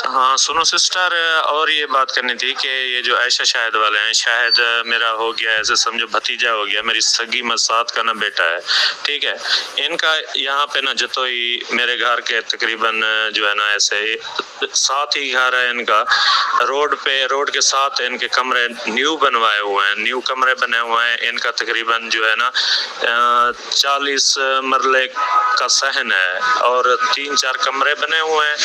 ہاں سنو سسٹر، اور یہ بات کرنی تھی کہ یہ جو عائشہ شاہد والے ہیں، شاہد میرا ہو گیا ایسے سمجھو بھتیجا ہو گیا، میری سگی مسات کا نا بیٹا ہے، ٹھیک ہے۔ ان کا یہاں پہ نا جتوئی میرے گھر کے تقریباً جو ہے نا ایسے ساتھ ہی گھر ہے ان کا، روڈ کے ساتھ ان کے کمرے نیو بنوائے ہوئے ہیں، نیو کمرے بنے ہوئے ہیں ان کا، تقریباً جو ہے نا 40 مرلے کا صحن ہے، اور 3-4 کمرے بنے ہوئے ہیں،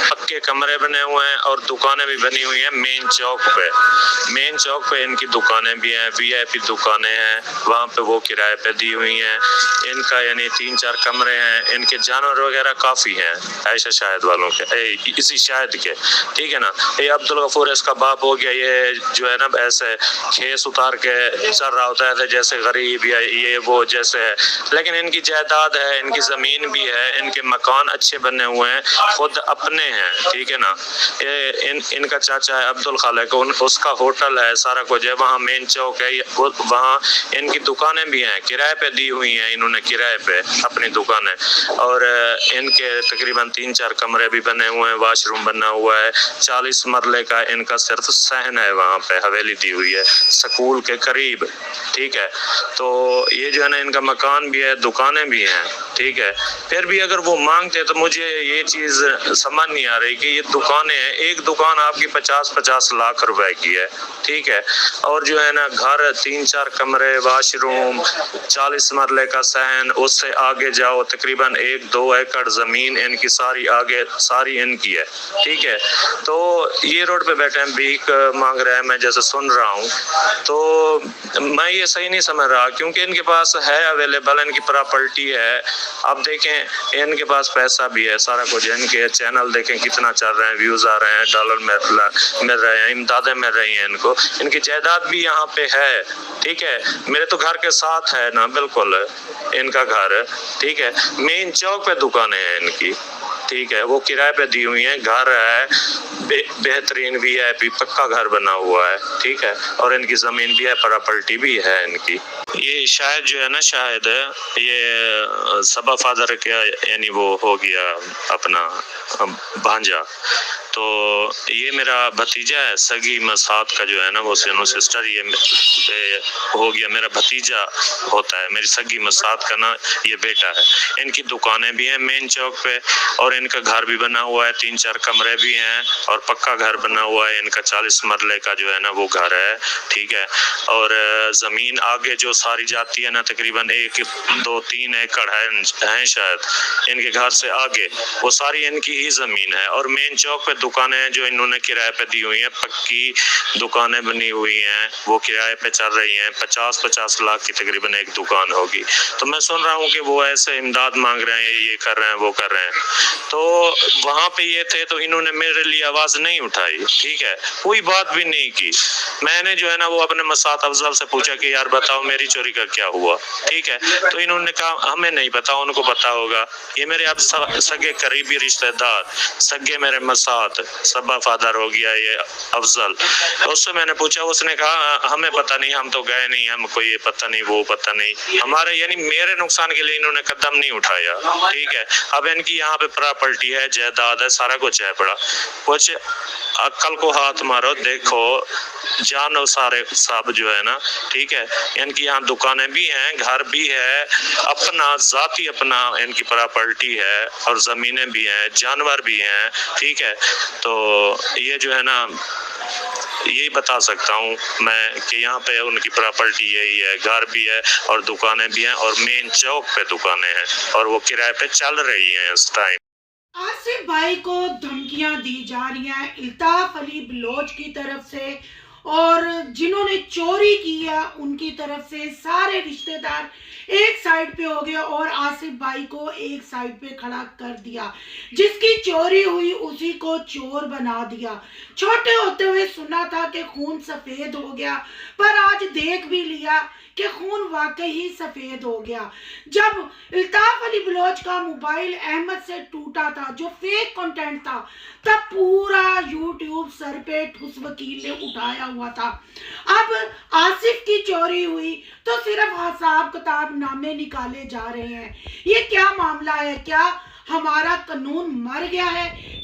پکے کمرے بنے ہوئے ہیں، اور دکانیں بھی بنی ہوئی ہیں مین چوک پہ ان کی دکانیں بھی ہیں، وی آئی پی دکانیں ہیں وہاں پہ، وہ کرائے پہ دی ہوئی ہیں ان کا، یعنی 3-4 کمرے ہیں، ان کے جانور وغیرہ کافی ہیں عائشہ شاہد والوں کے، اسی شاہد کے، ٹھیک ہے نا۔ یہ عبدالغفور اس کا باپ ہو گیا، یہ جو ہے نا ایسے کھیس اتار کے چل رہا ہوتا ہے جیسے غریب یا یہ وہ جیسے ہے، لیکن ان کی جائیداد ہے، ان کی زمین بھی ہے، ان کے مکان اچھے بنے ہوئے ہیں، خود اپنے ہیں، ٹھیک ہے نا۔ ان کا چاچا ہے عبدالخالق، اس کا ہوٹل ہے، سارا کچھ ہے وہاں، مین چوک ہے وہاں، ان کی دکانیں بھی ہیں، کرائے پہ دی ہوئی ہیں انہوں نے، کرائے پہ اپنی دکانیں، اور ان کے تقریباً 3-4 کمرے بھی بنے ہوئے ہیں، واش روم بنا ہوا ہے، 40 مرلے کا ان کا صرف صحن ہے، وہاں پہ حویلی دی ہوئی ہے سکول کے قریب، ٹھیک ہے۔ تو یہ جو ہے نا ان کا مکان بھی ہے، دکانیں بھی ہیں، ٹھیک ہے۔ پھر بھی اگر وہ مانگتے تو مجھے یہ چیز سمجھ نہیں آ رہی کہ یہ دکانیں ہیں، ایک دکان آپ کی 50 لاکھ روپے کی ہے، ٹھیک ہے، اور جو ہے نا گھر 3-4 کمرے، واش روم، 40 مرلے کا صحن، اس سے آگے جاؤ تقریباً 1-2 ایکڑ زمین ان کی ساری آگے، ساری ان کی ہے، ٹھیک ہے۔ تو یہ روڈ پہ بیٹھے ہیں، بھیک مانگ رہے ہیں، میں جیسے سن رہا ہوں، تو میں یہ صحیح نہیں سمجھ رہا، کیونکہ ان کے پاس ہے اویلیبل، ان کی پراپرٹی ہے، آپ دیکھیں ان کے پاس پیسہ بھی ہے، سارا کچھ، ان کے چینل دیکھیں کتنا چل رہے ہیں، ویوز آ رہے ہیں، ڈالر مل رہے ہیں، امدادیں مل رہی ہیں ان کو، ان کی جائیداد بھی یہاں پہ ہے، ٹھیک ہے۔ میرے تو گھر کے ساتھ ہے نا بالکل ان کا گھر، ٹھیک ہے، مین چوک پہ دکانیں ہیں ان کی، ٹھیک ہے، وہ کرائے پہ دی ہوئی ہیں، گھر ہے بہترین وی آئی پی پکا گھر بنا ہوا ہے، ٹھیک ہے، اور ان کی زمین بھی ہے، پراپرٹی بھی ہے ان کی۔ یہ شاید جو ہے نا، شاید یہ سبا فادر کیا، یعنی وہ ہو گیا اپنا بھانجا، تو یہ میرا بھتیجا ہے، سگی مسات کا جو ہے نا وہ سینو سسٹر، یہ ہو گیا میرا بھتیجا ہوتا ہے، میری سگی مسات کا نا یہ بیٹا ہے۔ ان کی دکانیں بھی ہیں مین چوک پہ، اور ان کا گھر بھی بنا ہوا ہے، 3-4 کمرے بھی ہیں، اور پکا گھر بنا ہوا ہے ان کا، 40 مرلے کا جو ہے نا وہ گھر ہے، ٹھیک ہے۔ اور زمین آگے جو ساری جاتی ہے نا، تقریباً 1-2-3 ایکڑ ہیں شاید ان کے گھر سے آگے، وہ ساری ان کی ہی زمین ہے، اور مین چوک پہ دکانیں ہیں جو انہوں نے کرائے پہ دی ہوئی ہیں، پکی دکانیں بنی ہوئی ہیں، وہ کرائے پہ چل رہی ہیں، 50 لاکھ کی تقریباً ایک دکان ہوگی۔ تو میں سن رہا ہوں کہ وہ ایسے امداد مانگ رہے ہیں، یہ کر رہے ہیں، وہ کر رہے ہیں، تو وہاں پہ یہ تھے تو انہوں نے میرے لیے آواز نہیں اٹھائی، ٹھیک ہے، کوئی بات بھی نہیں کی۔ میں نے جو ہے نا وہ اپنے مسات افضل سے پوچھا کہ یار بتاؤ میری چوری کا کیا ہوا، ٹھیک ہے، تو انہوں نے کہا ہمیں نہیں پتا، ان کو پتا ہوگا۔ یہ میرے اب سگے قریبی رشتہ دار، سگے میرے مسات، سبا فادر ہو گیا یہ افضل، اس سے میں نے پوچھا، اس نے کہا ہمیں پتہ نہیں، ہم تو گئے نہیں، ہم کو یہ پتہ نہیں، وہ پتہ نہیں، ہمارے یعنی میرے نقصان کے لیے انہوں نے قدم نہیں اٹھایا، ٹھیک ہے۔ اب ان کی یہاں پہ پراپرٹی ہے، جائیداد ہے، سارا کچھ ہے پڑا، کچھ عقل کو ہاتھ مارو، دیکھو جانو سارے سب جو ہے نا، ٹھیک ہے۔ ان کی یہاں دکانیں بھی ہیں، گھر بھی ہے، اپنا ذاتی اپنا ان کی پراپرٹی ہے، اور زمینیں بھی ہیں، جانور بھی ہیں، ٹھیک ہے۔ تو یہ جو ہے نا یہی بتا سکتا ہوں میں کہ یہاں پہ ان کی پراپرٹی یہی ہے، گھر بھی ہے، اور دکانیں بھی ہیں، اور مین چوک پہ دکانیں ہیں، اور وہ کرائے پہ چل رہی ہیں اس ٹائم۔ آصف بھائی کو دھمکیاں دی جا رہی ہیں الطاف علی بلوچ کی طرف سے، اور جنہوں نے چوری کی ہے ان کی طرف سے، سارے رشتہ دار ایک سائیڈ پہ ہو گئے اور آصف بھائی کو ایک سائیڈ پہ کھڑا کر دیا، جس کی چوری ہوئی اسی کو چور بنا دیا۔ چھوٹے ہوتے ہوئے سنا تھا کہ خون سفید ہو گیا، پر آج دیکھ بھی لیا کہ خون واقعی ہی سفید ہو گیا۔ جب الطاف علی بلوچ کا موبائل احمد سے ٹوٹا تھا، جو فیک کنٹینٹ تھا، تب پورا یوٹیوب سر پہ ٹھس وکیل نے اٹھایا ہوا تھا۔ اب آصف کی چوری ہوئی تو صرف حساب کتاب نامے نکالے جا رہے ہیں۔ یہ کیا معاملہ ہے؟ کیا ہمارا قانون مر گیا ہے؟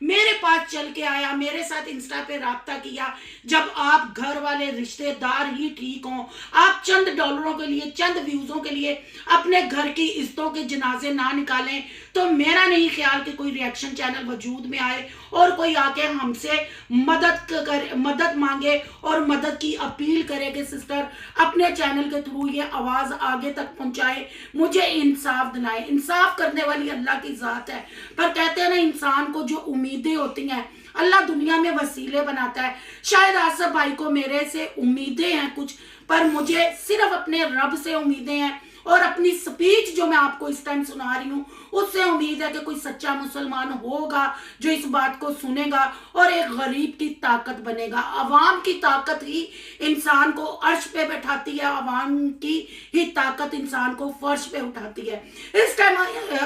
میرے پاس چل کے آیا, میرے ساتھ انسٹا پہ رابطہ کیا. جب آپ گھر والے رشتے دار ہی ٹھیک ہوں, آپ چند ڈالروں کے لیے, چند ویوزوں کے لیے اپنے گھر کی عزتوں کے جنازے نہ نکالیں, تو میرا نہیں خیال کہ کوئی ریئیکشن چینل وجود میں آئے اور کوئی آ کے ہم سے مدد مانگے اور مدد کی اپیل کرے کہ سسٹر اپنے چینل کے تھرو یہ آواز آگے تک پہنچائے, مجھے انصاف دلائے. انصاف کرنے والی اللہ کی ذات ہے, پر کہتے ہیں نا انسان کو جو امیدیں ہوتی ہیں اللہ دنیا میں وسیلے بناتا ہے. شاید آصف بھائی کو میرے سے امیدیں ہیں کچھ, پر مجھے صرف اپنے رب سے امیدیں ہیں, اور اپنی سپیچ جو میں آپ کو اس ٹائم سنا رہی ہوں اس سے امید ہے کہ کوئی سچا مسلمان ہوگا جو اس بات کو سنے گا اور ایک غریب کی طاقت بنے گا. عوام کی طاقت ہی انسان کو عرش پہ بٹھاتی ہے, عوام کی ہی طاقت انسان کو فرش پہ اٹھاتی ہے. اس ٹائم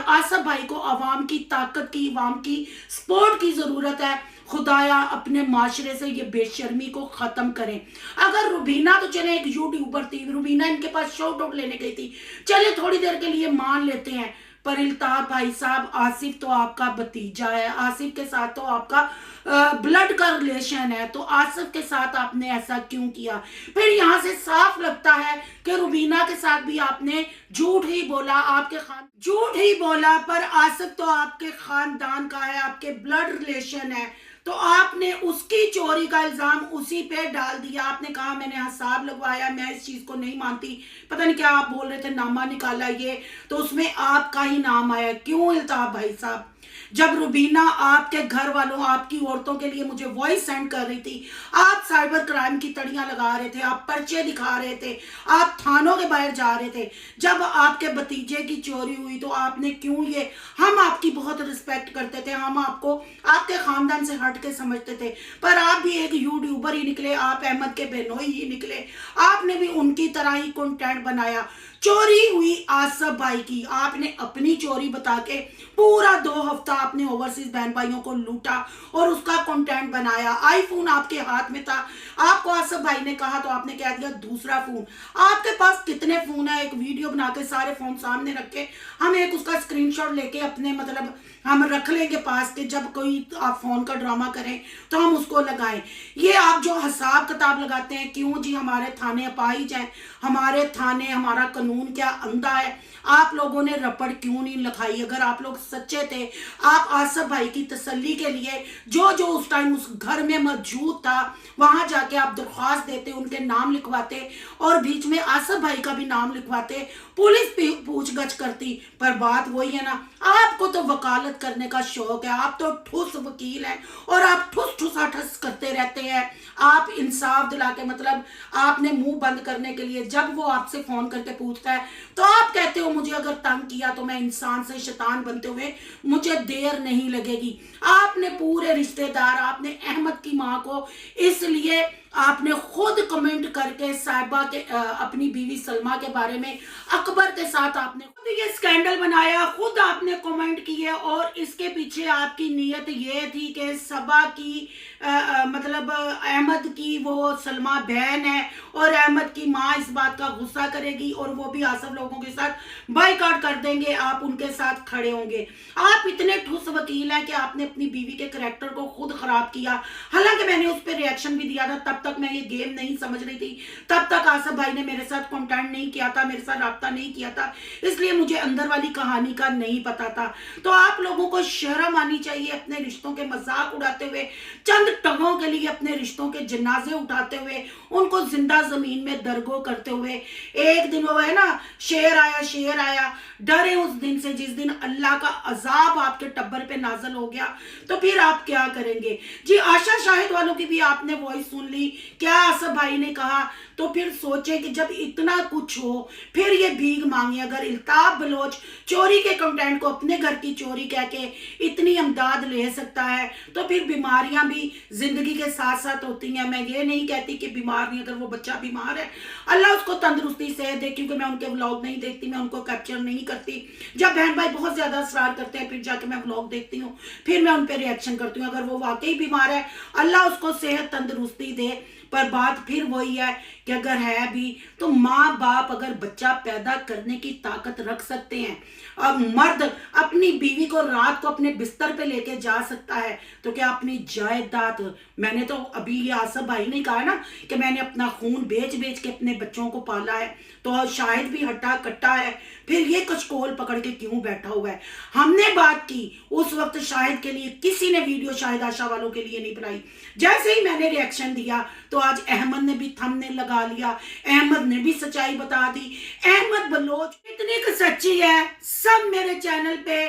آصف بھائی کو عوام کی طاقت کی, عوام کی سپورٹ کی ضرورت ہے. خدایا اپنے معاشرے سے یہ بے شرمی کو ختم کریں. اگر روبینہ تو چلے ایک یوٹیوبر تھی, روبینہ ان کے پاس شاؤٹ آؤٹ لینے گئی تھی, چلے تھوڑی دیر کے لیے مان لیتے ہیں, پر الطاف بھائی صاحب آصف تو آپ کا بھتیجا ہے, آصف کے ساتھ تو آپ کا بلڈ کا ریلیشن ہے, تو آصف کے ساتھ آپ نے ایسا کیوں کیا؟ پھر یہاں سے صاف لگتا ہے کہ روبینہ کے ساتھ بھی آپ نے جھوٹ ہی بولا, آپ کے جھوٹ ہی بولا, پر آصف تو آپ کے خاندان کا ہے, آپ کے بلڈ ریلیشن ہے, تو آپ نے اس کی چوری کا الزام اسی پہ ڈال دیا. آپ نے کہا میں نے حساب لگوایا, میں اس چیز کو نہیں مانتی, پتہ نہیں کیا آپ بول رہے تھے, نامہ نکالا یہ, تو اس میں آپ کا ہی نام آیا. کیوں الطاف بھائی صاحب؟ جب روبینہ آپ کے گھر والوں, آپ کی عورتوں کے لیے مجھے وائس سینڈ کر رہی تھی, آپ سائبر کرائم کی تڑیاں لگا رہے تھے, آپ پرچے دکھا رہے تھے, آپ تھانوں کے باہر جا رہے تھے, جب آپ کے بھتیجے کی چوری ہوئی تو آپ نے کیوں یہ, ہم آپ کی بہت رسپیکٹ کرتے تھے, ہم آپ کو آپ کے خاندان سے ہٹ کے سمجھتے تھے, پر آپ بھی ایک یوٹیوبر ہی نکلے, آپ احمد کے بہنوئی ہی نکلے, آپ نے بھی ان کی طرح ہی کنٹینٹ بنایا. چوری ہوئی آصف بھائی کی, آپ نے اپنی چوری بتا کے پورا 2 ہفتہ آپ نے اوورسیز بہن بھائیوں کو لوٹا اور اس کا کنٹینٹ بنایا. آئی فون آپ کے ہاتھ میں تھا, آپ کو آصف بھائی نے کہا تو آپ نے کہہ دیا دوسرا فون. آپ کے پاس کتنے فون ہیں؟ ایک ویڈیو بنا کے سارے فون سامنے رکھ کے ہم ایک اس کا اسکرین شاٹ لے کے اپنے مطلب ہم رکھ لیں گے پاس کے, جب کوئی آپ فون کا ڈرامہ کریں تو ہم اس کو لگائیں. یہ آپ جو حساب کتاب لگاتے ہیں, کیوں جی ہمارے تھانے اپائی جائیں, ہمارے تھانے, ہمارا قانون کیا اندھا ہے, آپ لوگوں نے رپڑ کیوں نہیں لکھائی؟ اگر آپ لوگ سچے تھے, آپ آصف بھائی کی تسلی کے لیے جو اس ٹائم اس گھر میں موجود تھا وہاں جا کے آپ درخواست دیتے, ان کے نام لکھواتے اور بیچ میں آصف بھائی کا بھی نام لکھواتے, پولیس پوچھ گچھ کرتی. پر بات وہی ہے نا, آپ کو تو وکالت کرنے کا شوق ہے, آپ تو ٹھوس وکیل ہیں اور آپ ٹھوس ٹھس کرتے رہتے ہیں. آپ انصاف دلا کے مطلب آپ نے منہ بند کرنے کے لیے, جب وہ آپ سے فون کر کے پوچھتا ہے تو آپ کہتے ہو مجھے اگر تنگ کیا تو میں انسان سے شیطان بنتے ہوئے مجھے دیر نہیں لگے گی. آپ نے پورے رشتہ دار, آپ نے احمد کی ماں کو, اس لیے آپ نے خود کمنٹ کر کے صاحبہ کے اپنی بیوی سلمہ کے بارے میں اکبر کے ساتھ آپ نے خود یہ سکینڈل بنایا, خود آپ نے کمنٹ کیے, اور اس کے پیچھے آپ کی نیت یہ تھی کہ صبا کی مطلب احمد کی وہ سلمہ بہن ہے اور احمد کی ماں اس بات کا غصہ کرے گی اور وہ بھی آصف لوگوں کے ساتھ بائیکاٹ کر دیں گے, آپ ان کے ساتھ کھڑے ہوں گے. آپ اتنے ٹھوس وکیل ہیں کہ آپ نے اپنی بیوی کے کریکٹر کو خود خراب کیا. حالانکہ میں نے اس پہ ریاکشن بھی دیا تھا, تب تک میں یہ گیم نہیں سمجھ رہی تھی, تب تک آصف بھائی نے میرے ساتھ کانٹیکٹ نہیں کیا تھا, میرے ساتھ رابطہ نہیں کیا تھا, اس لیے مجھے اندر والی کہانی کا نہیں پتا تھا. تو آپ لوگوں کو شرم آنی چاہیے اپنے رشتوں کے مذاق اڑاتے ہوئے, چند ٹگوں کے لیے اپنے رشتوں کے جنازے اٹھاتے ہوئے, ان کو زندہ زمین میں درگو کرتے ہوئے. ایک دن وہ ہے نا, شیر آیا, ڈرے اس دن سے جس دن اللہ کا عذاب آپ کے ٹبر پہ نازل ہو گیا, تو پھر آپ کیا کریں گے جی؟ آشا شاہد والوں کی بھی آپ نے وائس سن لی, کیا آصف بھائی نے کہا, تو پھر سوچیں کہ جب اتنا کچھ ہو پھر یہ بھیگ مانگی. اگر الطاف بلوچ چوری کے کنٹینٹ کو اپنے گھر کی چوری کہہ کے اتنی امداد لے سکتا ہے, تو پھر بیماریاں بھی زندگی کے ساتھ ساتھ ہوتی ہیں. میں یہ نہیں کہتی کہ بیمار نہیں, اگر وہ بچہ بیمار ہے اللہ اس کو تندرستی سے دے, کیونکہ میں ان کے ولاگ نہیں دیکھتی, میں ان کو کیپچر نہیں کرتی. جب بہن بھائی بہت زیادہ اصرار کرتے ہیں پھر جا کے میں ولاگ دیکھتی ہوں, پھر میں ان پہ ریاکشن کرتی ہوں. اگر وہ واقعی بیمار ہے اللہ اس کو صحت تندرستی دے, پر بات پھر وہی ہے کہ اگر ہے بھی تو ماں باپ اگر بچہ پیدا کرنے کی طاقت رکھ سکتے ہیں، اب مرد اپنی بیوی کو رات کو اپنے بستر پہ لے کے جا سکتا ہے، تو کیا اپنی جائیداد، میں نے تو ابھی یہ آصف بھائی نے کہا نا کہ میں نے اپنا خون بیچ بیچ کے اپنے بچوں کو پالا ہے، تو شاہد بھی ہٹا کٹا ہے، پھر یہ کچکول پکڑ کے کیوں بیٹھا ہوا ہے؟ ہم نے بات کی اس وقت شاہد کے لیے، کسی نے ویڈیو شاہد آشا والوں کے لیے نہیں بنائی، جیسے ہی میں نے ریاکشن دیا تو آج احمد نے بھی تھم نے لگا لیا، احمد نے بھی سچائی بتا دی۔ احمد بلوچ اتنی کہ سچی ہے، سب میرے چینل پہ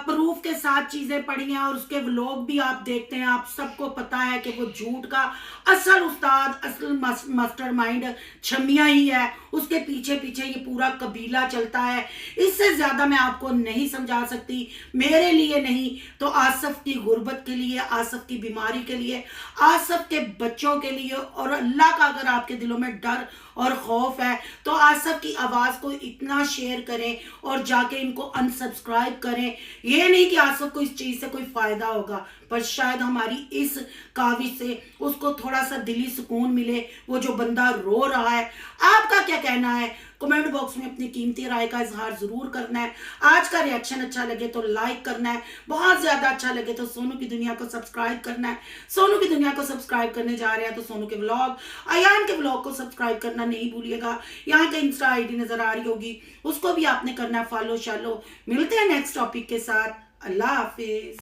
پروف کے ساتھ چیزیں پڑھی ہیں، اور اس کے ولاگ بھی آپ دیکھتے ہیں، آپ سب کو پتا ہے کہ وہ جھوٹ کا اصل استاد، اصل ماسٹر مائنڈ چھمیا ہی ہے، اس کے پیچھے پیچھے یہ پورا قبیلہ چلتا ہے۔ اس سے زیادہ میں آپ کو نہیں سمجھا سکتی، میرے لیے نہیں تو آصف کی غربت کے لیے، آصف کی بیماری کے لیے، آصف کے بچوں کے لیے، اور اللہ کا اگر آپ کے دلوں میں ڈر اور خوف ہے تو آصف کی آواز کو اتنا شیئر کریں اور جا کے ان کو انسبسکرائب کریں۔ یہ نہیں کہ آصف کو اس چیز سے کوئی فائدہ ہوگا، پر شاید ہماری اس کاوش سے اس کو تھوڑا سا دلی سکون ملے، وہ جو بندہ رو رہا ہے۔ آپ کا کیا کہنا ہے؟ کمنٹ باکس میں اپنی قیمتی رائے کا اظہار ضرور کرنا ہے۔ آج کا ریاکشن اچھا لگے تو لائک کرنا ہے، بہت زیادہ اچھا لگے تو سونو کی دنیا کو سبسکرائب کرنا ہے۔ سونو کی دنیا کو سبسکرائب کرنے جا رہے ہیں تو سونو کے ولاگ، ایان کے ولاگ کو سبسکرائب کرنا نہیں بھولیے گا۔ یہاں کا انسٹا آئی ڈی نظر آ رہی ہوگی، اس کو بھی آپ نے کرنا ہے فالو شالو۔ ملتے ہیں نیکسٹ ٹاپک کے ساتھ، اللہ حافظ۔